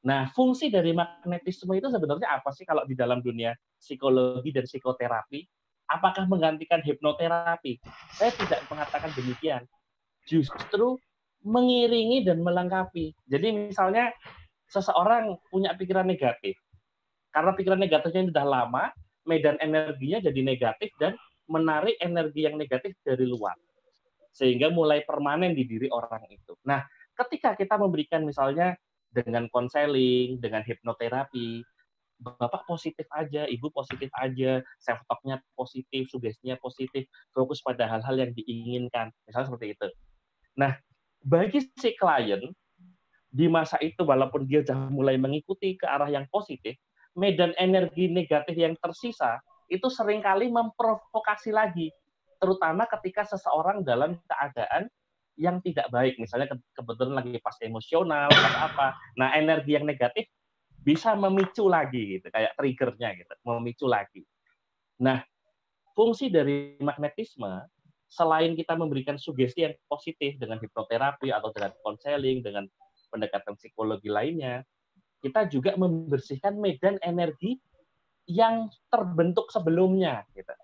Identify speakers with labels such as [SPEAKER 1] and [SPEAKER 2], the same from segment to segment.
[SPEAKER 1] Nah, fungsi dari magnetisme itu sebenarnya apa sih kalau di dalam dunia psikologi dan psikoterapi? Apakah menggantikan hipnoterapi? Saya tidak mengatakan demikian. Justru mengiringi dan melengkapi. Jadi misalnya seseorang punya pikiran negatif. Karena pikiran negatifnya sudah lama, medan energinya jadi negatif dan menarik energi yang negatif dari luar. Sehingga mulai permanen di diri orang itu. Nah, ketika kita memberikan misalnya dengan konseling, dengan hipnoterapi, Bapak positif aja, Ibu positif aja, self talk-nya positif, sugestinya positif, fokus pada hal-hal yang diinginkan. Misalnya seperti itu. Nah, bagi si klien, di masa itu walaupun dia sudah mulai mengikuti ke arah yang positif, medan energi negatif yang tersisa itu seringkali memprovokasi lagi, terutama ketika seseorang dalam keadaan yang tidak baik, misalnya kebetulan lagi pas emosional, pas apa. Nah, energi yang negatif bisa memicu lagi gitu, kayak triggernya gitu, memicu lagi. Nah, fungsi dari magnetisme selain kita memberikan sugesti yang positif dengan hipnoterapi atau dengan konseling, dengan pendekatan psikologi lainnya, kita juga membersihkan medan energi yang terbentuk sebelumnya gitu.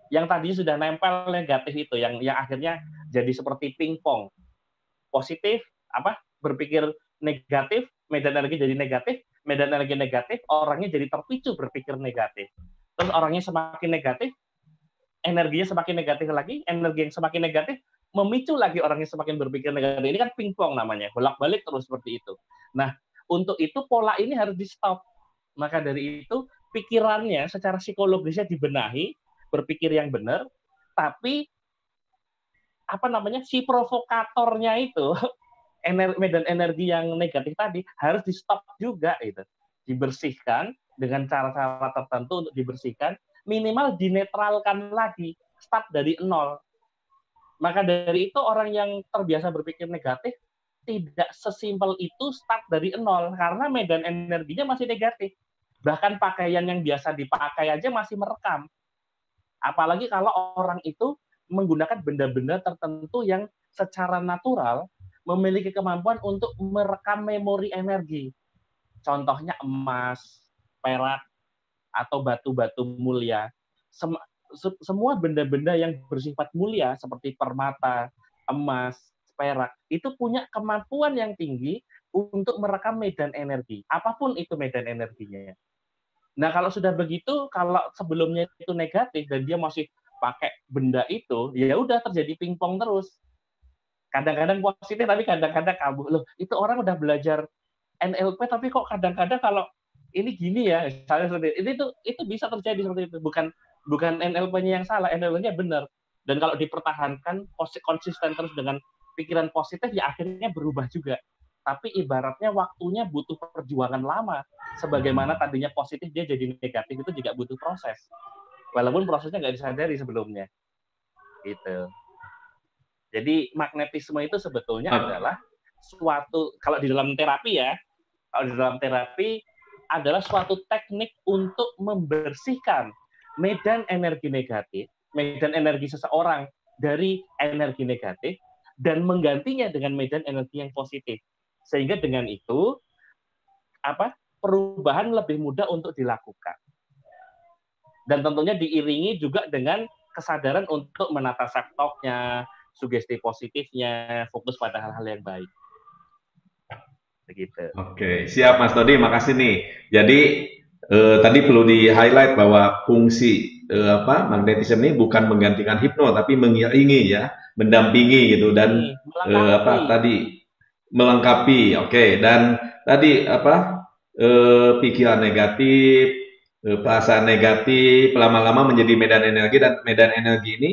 [SPEAKER 1] Yang tadi sudah nempel negatif itu yang akhirnya jadi seperti pingpong. Positif berpikir negatif, medan energi jadi negatif, medan energi negatif, orangnya jadi terpicu berpikir negatif. Terus orangnya semakin negatif, energinya semakin negatif lagi, energi yang semakin negatif memicu lagi orangnya semakin berpikir negatif. Ini kan pingpong namanya, bolak-balik terus seperti itu. Nah, untuk itu pola ini harus di-stop. Maka dari itu pikirannya secara psikologisnya dibenahi, berpikir yang benar, tapi si provokatornya itu medan energi yang negatif tadi harus di-stop juga itu. Dibersihkan dengan cara-cara tertentu untuk dibersihkan, minimal dinetralkan lagi, start dari nol. Maka dari itu orang yang terbiasa berpikir negatif tidak sesimpel itu start dari nol karena medan energinya masih negatif. Bahkan pakaian yang biasa dipakai aja masih merekam. Apalagi kalau orang itu menggunakan benda-benda tertentu yang secara natural memiliki kemampuan untuk merekam memori energi. Contohnya emas, perak, atau batu-batu mulia. Semua benda-benda yang bersifat mulia seperti permata, emas, perak, itu punya kemampuan yang tinggi untuk merekam medan energi. Apapun itu medan energinya. Nah, kalau sudah begitu, kalau sebelumnya itu negatif dan dia masih pakai benda itu, ya udah terjadi pingpong terus. Kadang-kadang positif, tapi kadang-kadang kabur. Loh, itu orang udah belajar NLP, tapi kok kadang-kadang kalau ini gini ya, misalnya seperti itu bisa terjadi seperti itu. Bukan NLP-nya yang salah, NLP-nya benar. Dan kalau dipertahankan konsisten terus dengan pikiran positif, ya akhirnya berubah juga. Tapi ibaratnya waktunya butuh perjuangan lama. Sebagaimana tadinya positif, dia jadi negatif, itu juga butuh proses. Walaupun prosesnya nggak disadari sebelumnya. Gitu. Jadi magnetisme itu sebetulnya adalah suatu, kalau di dalam terapi ya, kalau di dalam terapi adalah suatu teknik untuk membersihkan medan energi negatif, medan energi seseorang dari energi negatif, dan menggantinya dengan medan energi yang positif. Sehingga dengan itu, perubahan lebih mudah untuk dilakukan. Dan tentunya diiringi juga dengan kesadaran untuk menata self-talk-nya, sugesti positifnya, fokus pada hal-hal yang baik. Begitu.
[SPEAKER 2] Oke, siap Mas Todi, makasih nih. Jadi tadi perlu di-highlight bahwa fungsi magnetisme ini bukan menggantikan hipno, tapi mengiringi ya, mendampingi gitu dan
[SPEAKER 1] Melengkapi.
[SPEAKER 2] tadi melengkapi. Oke, dan tadi pikiran negatif, perasaan negatif lama-lama menjadi medan energi dan medan energi ini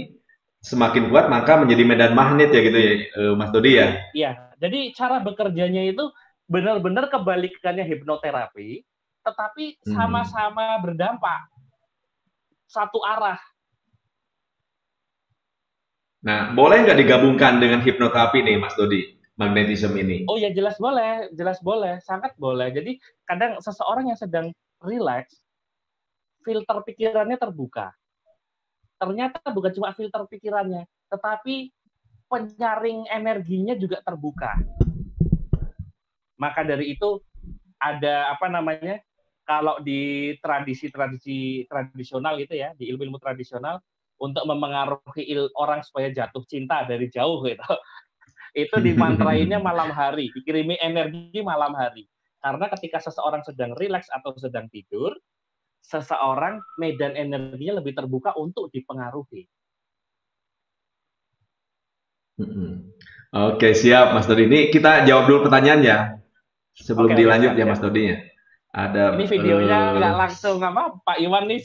[SPEAKER 2] semakin kuat maka menjadi medan magnet ya gitu ya, Mas Todi ya.
[SPEAKER 1] Iya, jadi cara bekerjanya itu benar-benar kebalikannya hipnoterapi, tetapi
[SPEAKER 2] Hmm.
[SPEAKER 1] sama-sama berdampak, satu arah.
[SPEAKER 2] Nah, boleh nggak digabungkan dengan hipnoterapi nih, Mas Dodi, magnetism ini?
[SPEAKER 1] Oh ya jelas boleh, sangat boleh. Jadi kadang seseorang yang sedang relax, filter pikirannya terbuka. Ternyata bukan cuma filter pikirannya, tetapi penyaring energinya juga terbuka. Maka dari itu ada apa namanya, kalau di tradisi-tradisi tradisional gitu ya, di ilmu-ilmu tradisional, untuk memengaruhi orang supaya jatuh cinta dari jauh gitu. Itu dimantrainnya malam hari, dikirimi energi malam hari. Karena ketika seseorang sedang rileks atau sedang tidur, seseorang medan energinya lebih terbuka untuk dipengaruhi.
[SPEAKER 2] Oke, siap Mas Dodi. Ini kita jawab dulu pertanyaannya sebelum
[SPEAKER 1] Oke,
[SPEAKER 2] dilanjut
[SPEAKER 1] siap,
[SPEAKER 2] ya
[SPEAKER 1] siap.
[SPEAKER 2] Mas Dodi ya. Ada
[SPEAKER 1] Ini videonya nggak langsung apa, Pak Iwan nih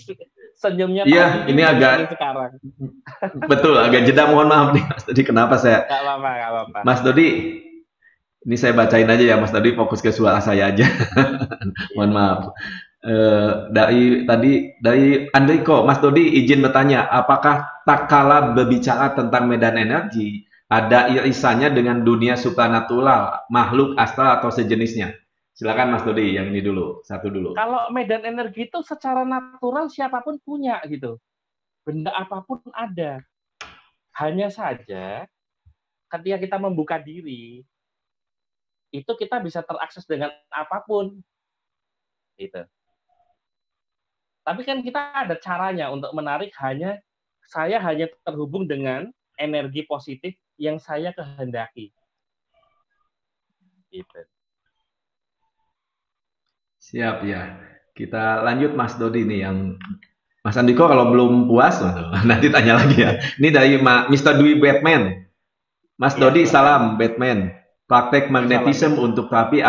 [SPEAKER 1] senyumnya
[SPEAKER 2] iya,
[SPEAKER 1] tadi
[SPEAKER 2] ini
[SPEAKER 1] bengongin
[SPEAKER 2] agak
[SPEAKER 1] sekarang.
[SPEAKER 2] betul agak jeda, mohon maaf nih Mas Dodi. Kenapa saya
[SPEAKER 1] Nggak apa-apa, nggak apa-apa.
[SPEAKER 2] Mas Dodi, ini saya bacain aja ya Mas Dodi, fokus ke suara saya aja. Mohon
[SPEAKER 1] Iya.
[SPEAKER 2] maaf. Dari Andriko, Mas Dodi izin bertanya, apakah tak kala berbicara tentang medan energi, ada irisannya dengan dunia supranatural, makhluk astral atau sejenisnya? Silakan Mas Dodi, yang ini dulu, satu dulu.
[SPEAKER 1] Kalau medan energi itu secara natural siapapun punya gitu. Benda apapun ada. Hanya saja ketika kita membuka diri, itu kita bisa terakses dengan apapun gitu. Tapi kan kita ada caranya untuk menarik, saya hanya terhubung dengan energi positif yang saya kehendaki. Gitu.
[SPEAKER 2] Siap ya. Kita lanjut Mas Dodi nih yang Mas Andiko kalau belum puas, nanti tanya lagi ya. Ini dari Mr. Dwi Batman. Mas
[SPEAKER 1] Ya,
[SPEAKER 2] Dodi,
[SPEAKER 1] silakan.
[SPEAKER 2] salam Batman. Praktek
[SPEAKER 1] Salam.
[SPEAKER 2] magnetisme untuk terapi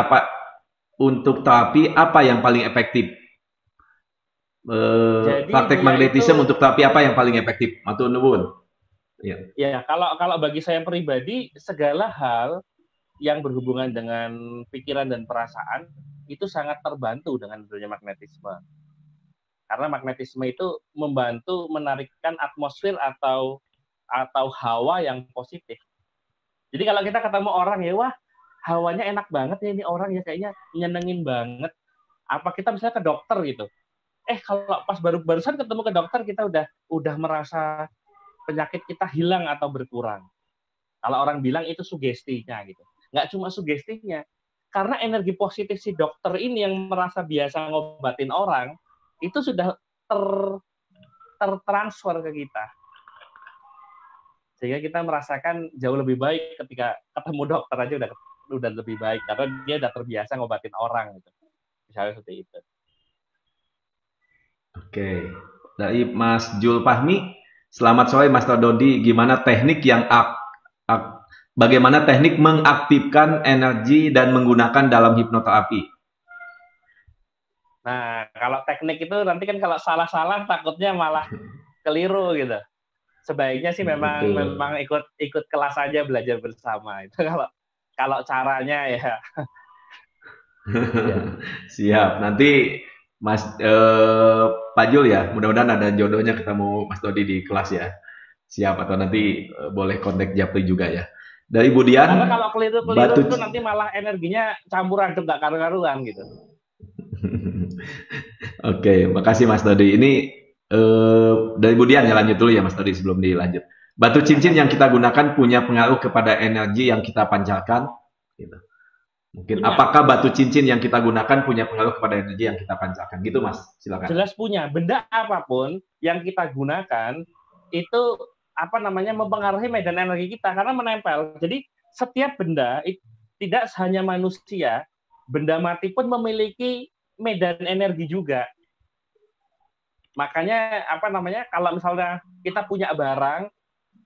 [SPEAKER 2] apa yang paling efektif?
[SPEAKER 1] Jadi
[SPEAKER 2] Praktek
[SPEAKER 1] dia itu
[SPEAKER 2] magnetisme untuk terapi apa yang paling efektif? Matur nuwun. Ya.
[SPEAKER 1] ya kalau bagi saya pribadi segala hal yang berhubungan dengan pikiran dan perasaan itu sangat terbantu dengan adanya magnetisme. Karena magnetisme itu membantu menarikkan atmosfer atau hawa yang positif. Jadi kalau kita ketemu orang ya, wah hawanya enak banget ya ini orang ya, kayaknya nyenengin banget. Apa kita misalnya ke dokter gitu. Kalau pas barusan ketemu ke dokter kita udah merasa penyakit kita hilang atau berkurang. Kalau orang bilang itu sugestinya gitu. Nggak cuma sugestinya, karena energi positif si dokter ini yang merasa biasa ngobatin orang, itu sudah tertransfer ke kita. Sehingga kita merasakan jauh lebih baik ketika ketemu dokter aja udah lebih baik, karena dia udah terbiasa ngobatin orang gitu. Misalnya seperti itu.
[SPEAKER 2] Oke. Dari Mas Jul Fahmi, selamat sore Mas Dodi. Bagaimana teknik mengaktifkan energi dan menggunakan dalam hipnoterapi?
[SPEAKER 1] Nah, kalau teknik itu nanti kan kalau salah-salah takutnya malah keliru gitu. Sebaiknya sih memang ikut kelas aja, belajar bersama. Itu kalau caranya ya.
[SPEAKER 2] Siap. Nanti Mas Pak Jul ya, mudah-mudahan ada jodohnya ketemu Mas Dodi di kelas ya. Siap, atau nanti boleh kontak Japri juga ya. Dari Budian.
[SPEAKER 1] Karena kalau keliru itu nanti malah energinya campur aduk, gak karu-karuan gitu.
[SPEAKER 2] Oke, makasih Mas Dodi. Ini dari Budian ya, lanjut dulu ya Mas Dodi sebelum dilanjut. Batu cincin yang kita gunakan punya pengaruh kepada energi yang kita pancarkan. Gitu. Mungkin punya. Apakah batu cincin yang kita gunakan punya pengaruh kepada energi yang kita pancarkan? Gitu Mas, silakan.
[SPEAKER 1] Jelas punya. Benda apapun yang kita gunakan itu mempengaruhi medan energi kita karena menempel. Jadi setiap benda, tidak hanya manusia, benda mati pun memiliki medan energi juga. Makanya kalau misalnya kita punya barang,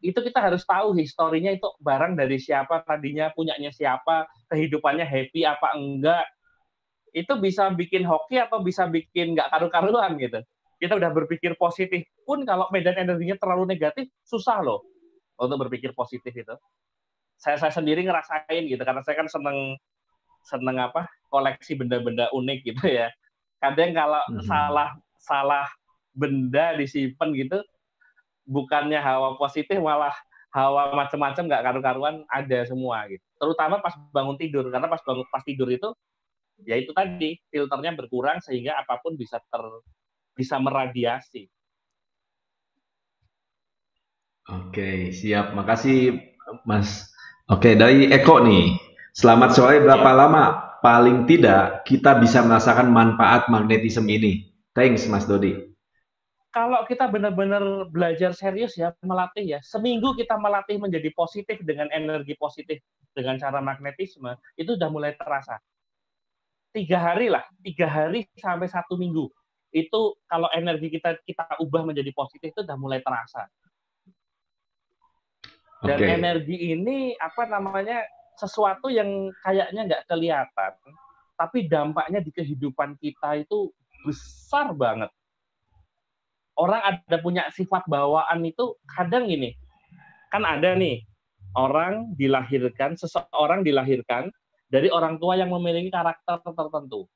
[SPEAKER 1] itu kita harus tahu historinya, itu barang dari siapa, tadinya punyanya siapa, kehidupannya happy apa enggak. Itu bisa bikin hoki atau bisa bikin nggak karu-karuan gitu. Kita udah berpikir positif pun kalau medan energinya terlalu negatif, susah loh untuk berpikir positif itu. Saya sendiri ngerasain gitu, karena saya kan seneng koleksi benda-benda unik gitu ya. Kadang kalau salah benda disimpan gitu, bukannya hawa positif malah hawa macam-macam nggak karu-karuan ada semua gitu. Terutama pas bangun tidur, karena pas tidur itu ya itu tadi filternya berkurang sehingga apapun bisa meradiasi.
[SPEAKER 2] Oke, siap. Makasih Mas. Oke, dari Eko nih. Selamat sore, berapa lama paling tidak kita bisa merasakan manfaat magnetisme ini? Thanks, Mas Dodi.
[SPEAKER 1] Kalau kita benar-benar belajar serius ya, melatih ya, seminggu kita melatih menjadi positif dengan energi positif dengan cara magnetisme, itu udah mulai terasa. 3 hari lah, 3 hari sampai 1 minggu. Itu kalau energi kita ubah menjadi positif itu udah mulai terasa. Dan energi ini apa namanya sesuatu yang kayaknya nggak kelihatan, tapi dampaknya di kehidupan kita itu besar banget. Orang ada punya sifat bawaan itu kadang gini, kan ada nih seseorang dilahirkan dari orang tua yang memiliki karakter tertentu.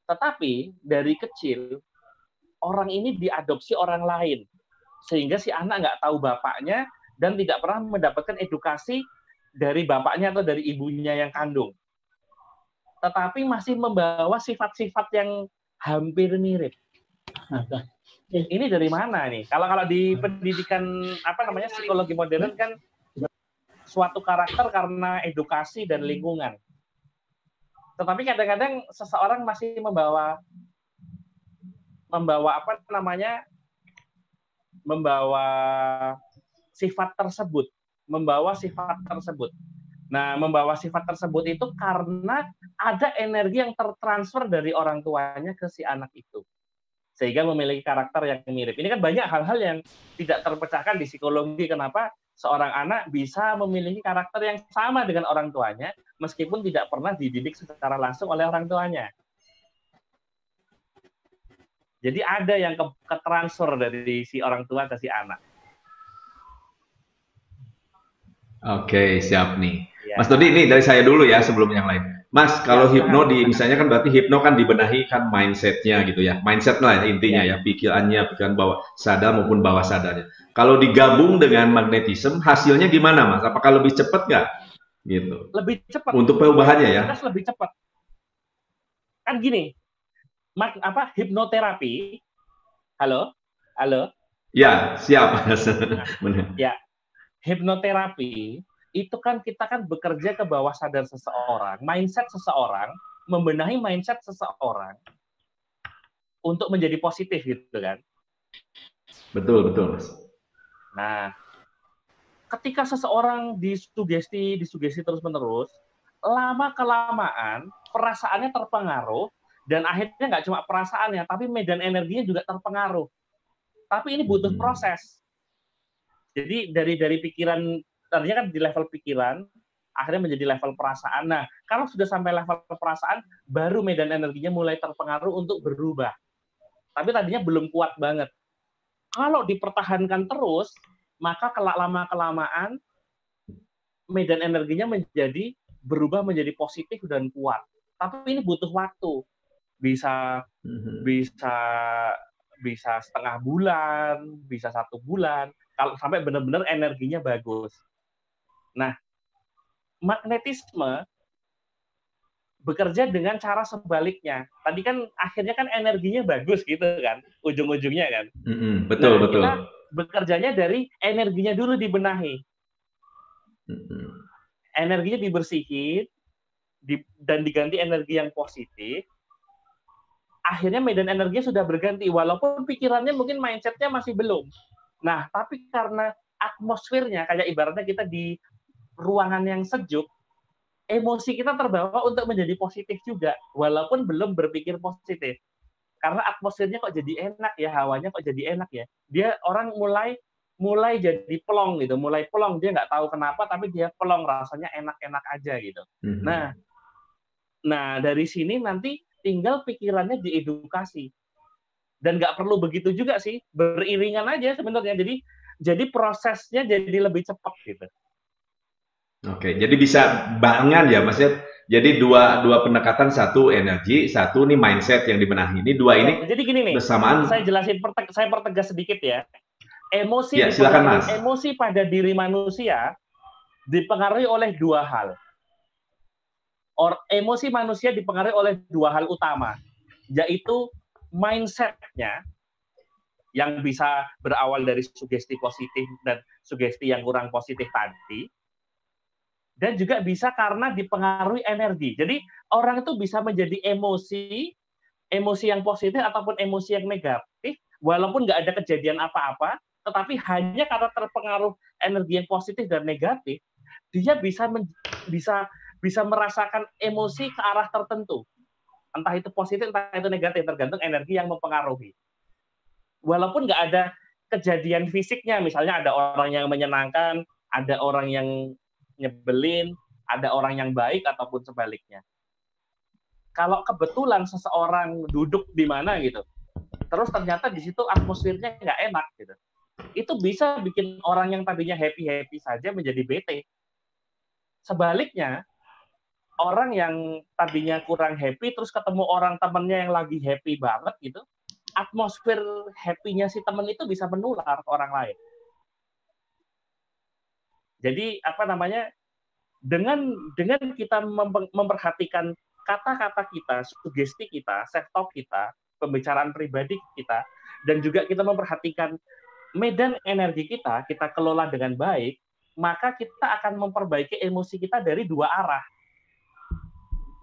[SPEAKER 1] Tetapi dari kecil orang ini diadopsi orang lain, sehingga si anak nggak tahu bapaknya dan tidak pernah mendapatkan edukasi dari bapaknya atau dari ibunya yang kandung. Tetapi masih membawa sifat-sifat yang hampir mirip. Ini dari mana nih? Kalau di pendidikan psikologi modern kan suatu karakter karena edukasi dan lingkungan. Tetapi kadang-kadang seseorang masih membawa sifat tersebut. Nah, membawa sifat tersebut itu karena ada energi yang tertransfer dari orang tuanya ke si anak itu, sehingga memiliki karakter yang mirip. Ini kan banyak hal-hal yang tidak terpecahkan di psikologi. Kenapa seorang anak bisa memiliki karakter yang sama dengan orang tuanya, meskipun tidak pernah dididik secara langsung oleh orang tuanya. Jadi ada yang ketransfer dari si orang tua ke si anak.
[SPEAKER 2] Oke, siap nih. Ya. Mas Dodi, ini dari saya dulu ya sebelum yang lain. Mas, kalau hipno misalnya kan berarti hipno kan dibenahi kan mindsetnya gitu ya. Mindset lah intinya ya, pikiran bawah sadar maupun bawah sadarnya. Kalau digabung dengan magnetisme, hasilnya gimana Mas? Apakah lebih cepat nggak? Gitu.
[SPEAKER 1] Lebih cepat.
[SPEAKER 2] Untuk perubahannya ya?
[SPEAKER 1] Lebih cepat. Kan gini, hipnoterapi, halo?
[SPEAKER 2] Ya, siap.
[SPEAKER 1] Ya, hipnoterapi itu kan kita kan bekerja ke bawah sadar seseorang, mindset seseorang, membenahi mindset seseorang untuk menjadi positif gitu kan.
[SPEAKER 2] Betul, Mas.
[SPEAKER 1] Nah, ketika seseorang disugesti terus-menerus, lama-kelamaan perasaannya terpengaruh, dan akhirnya nggak cuma perasaannya, tapi medan energinya juga terpengaruh. Tapi ini butuh proses. Jadi dari pikiran, tadinya kan di level pikiran, akhirnya menjadi level perasaan. Nah, kalau sudah sampai level perasaan, baru medan energinya mulai terpengaruh untuk berubah. Tapi tadinya belum kuat banget. Kalau dipertahankan terus, maka lama-kelamaan medan energinya berubah menjadi positif dan kuat. Tapi ini butuh waktu. Bisa setengah bulan, bisa 1 bulan, kalau sampai benar-benar energinya bagus. Nah, magnetisme bekerja dengan cara sebaliknya. Tadi kan akhirnya kan energinya bagus gitu kan, ujung-ujungnya kan.
[SPEAKER 2] Betul.
[SPEAKER 1] Kita bekerjanya dari energinya dulu dibenahi. Energinya dibersihin dan diganti energi yang positif. Akhirnya medan energinya sudah berganti, walaupun pikirannya mungkin mindsetnya masih belum. Nah, tapi karena atmosfernya, kayak ibaratnya kita di ruangan yang sejuk, emosi kita terbawa untuk menjadi positif juga, walaupun belum berpikir positif. Karena atmosfernya kok jadi enak ya, hawanya kok jadi enak ya. Dia orang mulai jadi pelong gitu, dia nggak tahu kenapa, tapi dia pelong, rasanya enak-enak aja gitu. Nah dari sini nanti tinggal pikirannya diedukasi. Dan nggak perlu begitu juga sih, beriringan aja sebenarnya. Jadi prosesnya jadi lebih cepat gitu.
[SPEAKER 2] Oke, jadi bisa barengan ya, maksudnya. Jadi dua pendekatan, satu energi, satu nih mindset yang dibenahi. Ini dua ini.
[SPEAKER 1] Jadi gini nih, bersamaan. Saya jelasin, saya pertegas sedikit ya. Emosi pada diri manusia dipengaruhi oleh 2 hal. Emosi manusia dipengaruhi oleh 2 hal utama, yaitu mindset-nya yang bisa berawal dari sugesti positif dan sugesti yang kurang positif tadi, dan juga bisa karena dipengaruhi energi. Jadi orang itu bisa menjadi emosi yang positif ataupun emosi yang negatif, walaupun nggak ada kejadian apa-apa, tetapi hanya karena terpengaruh energi yang positif dan negatif, dia bisa merasakan emosi ke arah tertentu. Entah itu positif, entah itu negatif, tergantung energi yang mempengaruhi. Walaupun nggak ada kejadian fisiknya, misalnya ada orang yang menyenangkan, ada orang yang nyebelin, ada orang yang baik, ataupun sebaliknya. Kalau kebetulan seseorang duduk di mana gitu, terus ternyata di situ atmosfernya nggak enak gitu, itu bisa bikin orang yang tadinya happy-happy saja menjadi bete. Sebaliknya, orang yang tadinya kurang happy terus ketemu orang temennya yang lagi happy banget gitu, atmosfer happy-nya si temen itu bisa menular ke orang lain. Jadi dengan kita memperhatikan kata-kata kita, sugesti kita, self-talk kita, pembicaraan pribadi kita, dan juga kita memperhatikan medan energi kita kelola dengan baik, maka kita akan memperbaiki emosi kita dari dua arah.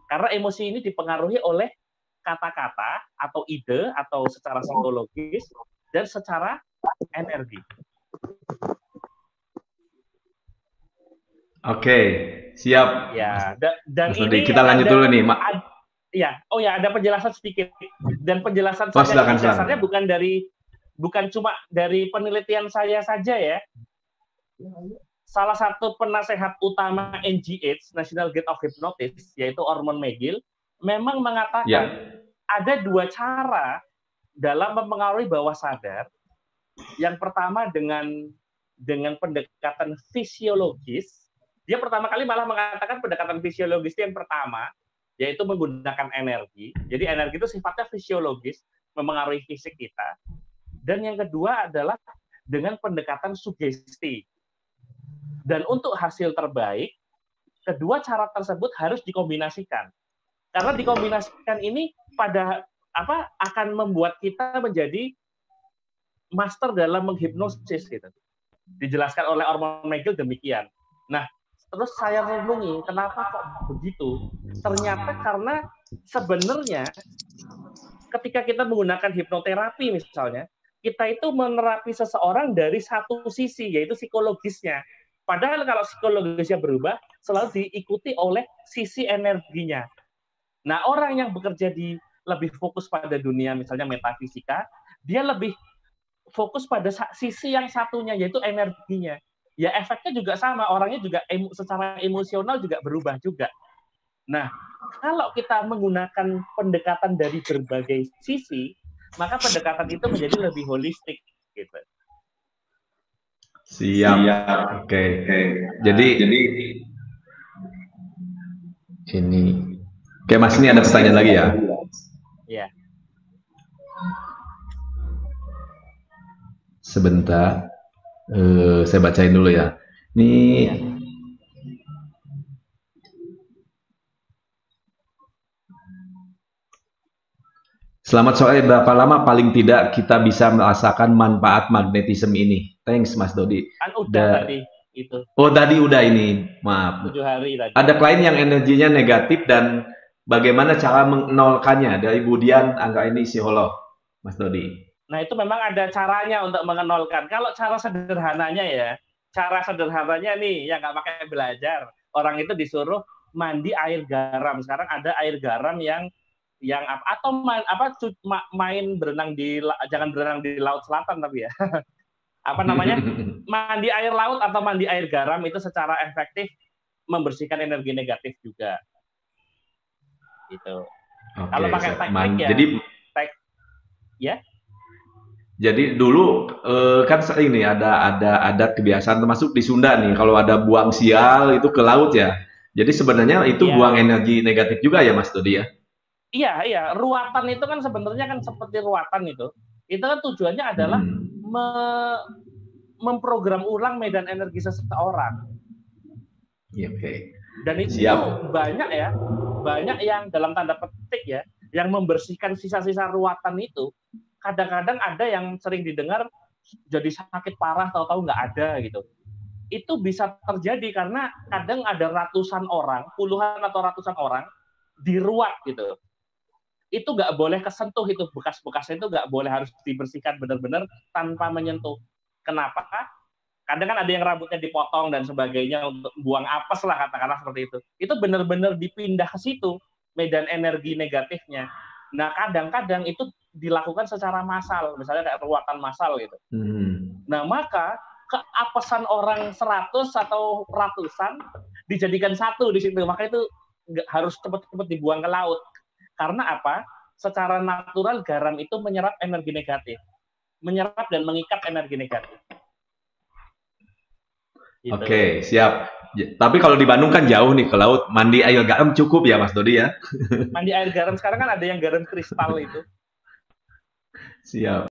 [SPEAKER 1] Karena emosi ini dipengaruhi oleh kata-kata atau ide atau secara psikologis dan secara energi.
[SPEAKER 2] Oke, siap.
[SPEAKER 1] Ya, dan
[SPEAKER 2] Mas
[SPEAKER 1] ini
[SPEAKER 2] kita lanjut dulu nih, Mak.
[SPEAKER 1] Ada penjelasan sedikit. Dan penjelasan dasarnya bukan cuma dari penelitian saya saja ya. Salah satu penasehat utama NGH, National Gate of Hypnosis, yaitu Ormond McGill, memang mengatakan ada dua cara dalam mempengaruhi bawah sadar. Yang pertama dengan pendekatan fisiologis. Dia pertama kali malah mengatakan pendekatan fisiologis yang pertama, yaitu menggunakan energi. Jadi energi itu sifatnya fisiologis, mempengaruhi fisik kita. Dan yang kedua adalah dengan pendekatan sugesti. Dan untuk hasil terbaik, kedua cara tersebut harus dikombinasikan. Karena dikombinasikan ini akan membuat kita menjadi master dalam menghipnosis gitu. Dijelaskan oleh Ormond McGill demikian. Nah, terus saya renungi, kenapa kok begitu? Ternyata karena sebenarnya ketika kita menggunakan hipnoterapi misalnya, kita itu menerapi seseorang dari satu sisi, yaitu psikologisnya. Padahal kalau psikologisnya berubah, selalu diikuti oleh sisi energinya. Nah, orang yang bekerja lebih fokus pada dunia, misalnya metafisika, dia lebih fokus pada sisi yang satunya, yaitu energinya. Ya efeknya juga sama, orangnya juga secara emosional juga berubah juga. Nah, kalau kita menggunakan pendekatan dari berbagai sisi, maka pendekatan itu menjadi lebih holistik gitu.
[SPEAKER 2] Siap. Oke. Jadi ini. Oke, Mas, ini ada pertanyaan lagi ya?
[SPEAKER 1] Iya.
[SPEAKER 2] Sebentar. Saya bacain dulu ya. Ini Selamat sore, berapa lama paling tidak kita bisa merasakan manfaat magnetisme ini? Thanks, Mas Dodi.
[SPEAKER 1] Kan udah tadi itu.
[SPEAKER 2] Oh, tadi udah ini, maaf.
[SPEAKER 1] 7 hari tadi.
[SPEAKER 2] Ada klien yang energinya negatif dan bagaimana cara mengenolkannya? Dari Budian Angga ini psikolog, Mas Dodi.
[SPEAKER 1] Nah, itu memang ada caranya untuk mengenolkan. Kalau cara sederhananya nih, yang nggak pakai belajar, orang itu disuruh mandi air garam. Sekarang ada air garam yang main berenang jangan berenang di laut selatan tapi ya. Mandi air laut atau mandi air garam itu secara efektif membersihkan energi negatif juga. Gitu. Kalau pakai teknik
[SPEAKER 2] Jadi dulu kan sering nih ada adat kebiasaan termasuk di Sunda nih, kalau ada buang sial itu ke laut ya. Jadi sebenarnya itu buang energi negatif juga ya, Mas Dodi ya?
[SPEAKER 1] Iya. Ruatan itu kan sebenarnya kan seperti ruatan itu. Itu kan tujuannya adalah memprogram ulang medan energi seseorang.
[SPEAKER 2] Oke.
[SPEAKER 1] Dan itu banyak yang dalam tanda petik ya, yang membersihkan sisa-sisa ruatan itu. Kadang-kadang ada yang sering didengar jadi sakit parah, tahu-tahu nggak ada gitu. itu bisa terjadi karena kadang ada ratusan orang, puluhan atau ratusan orang diruat gitu. Itu nggak boleh kesentuh, itu bekas-bekasnya itu nggak boleh, harus dibersihkan benar-benar tanpa menyentuh. Kenapa? Kadang kan ada yang rambutnya dipotong dan sebagainya untuk buang apes lah, katakanlah seperti itu. Itu benar-benar dipindah ke situ medan energi negatifnya. Nah, kadang-kadang itu dilakukan secara massal, misalnya kayak ruatan massal gitu. Nah, maka keapesan orang 100 atau ratusan dijadikan satu di situ. Maka itu harus cepat-cepat dibuang ke laut. Karena apa? Secara natural garam itu menyerap energi negatif. Menyerap dan mengikat energi negatif. Gitu.
[SPEAKER 2] Oke, siap. Tapi kalau di Bandung kan jauh nih ke laut, mandi air garam cukup ya Mas Dodi ya?
[SPEAKER 1] Mandi air garam sekarang kan ada yang garam kristal itu.
[SPEAKER 2] Siap.